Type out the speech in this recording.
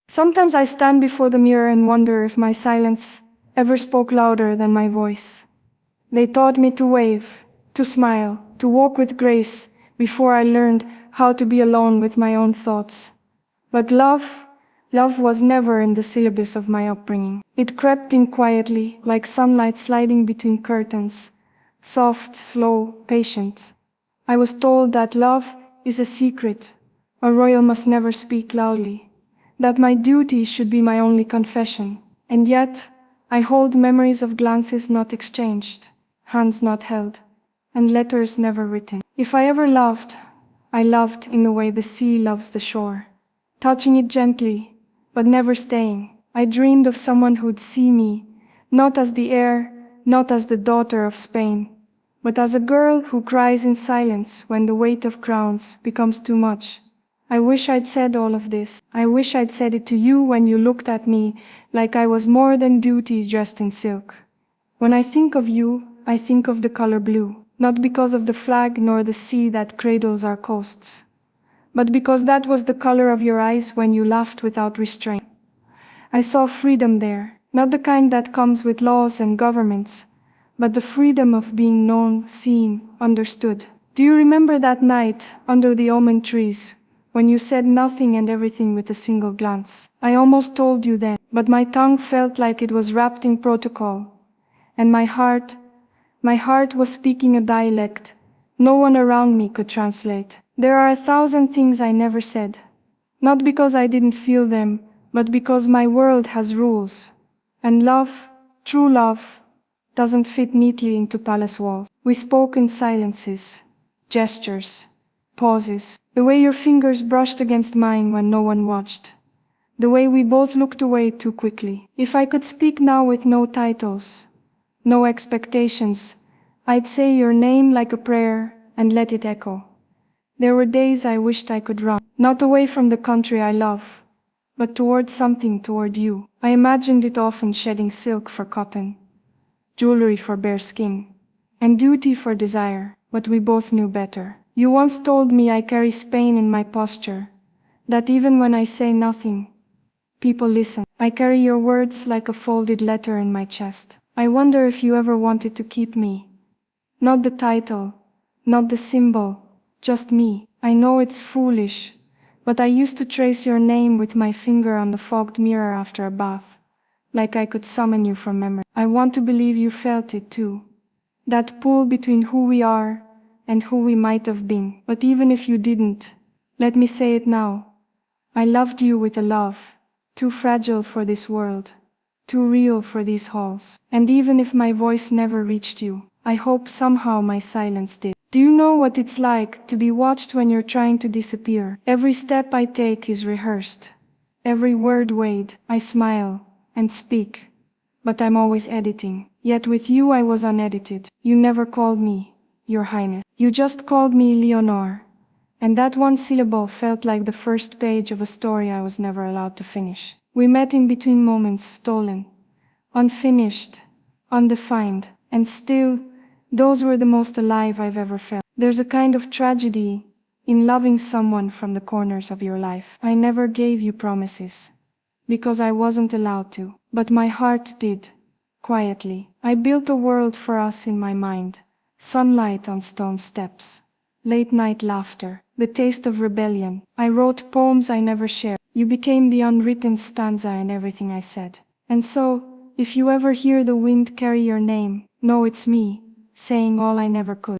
Sometimes I stand before the mirror and wonder if my silence ever spoke louder than my voice. They taught me to wave, to smile, to walk with grace before I learned how to be alone with my own thoughts. But love was never in the syllabus of my upbringing. It crept in quietly, like sunlight sliding between curtains, soft, slow, patient. I was told that love is a secret, a royal must never speak loudly, that my duty should be my only confession. And yet, I hold memories of glances not exchanged, hands not held, and letters never written. If I ever loved, I loved in the way the sea loves the shore, touching it gently, but never staying. I dreamed of someone who'd see me, not as the heir, not as the daughter of Spain, but as a girl who cries in silence when the weight of crowns becomes too much. I wish I'd said all of this. I wish I'd said it to you when you looked at me like I was more than duty dressed in silk. When I think of you, I think of the color blue, not because of the flag nor the sea that cradles our coasts, but because that was the color of your eyes when you laughed without restraint. I saw freedom there, not the kind that comes with laws and governments, but the freedom of being known, seen, understood. Do you remember that night under the almond trees, when you said nothing and everything with a single glance? I almost told you then, but my tongue felt like it was wrapped in protocol, and my heart was speaking a dialect no one around me could translate. There are 1,000 things I never said, not because I didn't feel them, but because my world has rules. And love, true love, doesn't fit neatly into palace walls. We spoke in silences, gestures, pauses, the way your fingers brushed against mine when no one watched, the way we both looked away too quickly. If I could speak now with no titles, no expectations, I'd say your name like a prayer and let it echo. There were days I wished I could run, not away from the country I love, but toward something, toward you. I imagined it often shedding silk for cotton, jewelry for bare skin, and duty for desire, but we both knew better. You once told me I carry Spain in my posture, that even when I say nothing, people listen. I carry your words like a folded letter in my chest. I wonder if you ever wanted to keep me. Not the title, not the symbol, just me. I know it's foolish, but I used to trace your name with my finger on the fogged mirror after a bath, like I could summon you from memory. I want to believe you felt it too, that pull between who we are and who we might have been. But even if you didn't, let me say it now. I loved you with a love too fragile for this world, too real for these halls. And even if my voice never reached you, I hope somehow my silence did. Do you know what it's like to be watched when you're trying to disappear? Every step I take is rehearsed, every word weighed. I smile and speak, but I'm always editing. Yet with you I was unedited. You never called me Your Highness. You just called me Leonor, and that one syllable felt like the first page of a story I was never allowed to finish. We met in between moments, stolen, unfinished, undefined, and still, those were the most alive I've ever felt. There's a kind of tragedy in loving someone from the corners of your life. I never gave you promises, because I wasn't allowed to, but my heart did, quietly. I built a world for us in my mind, sunlight on stone steps, late night laughter, the taste of rebellion. I wrote poems I never shared. You became the unwritten stanza in everything I said. And so, if you ever hear the wind carry your name, know it's me, saying all I never could.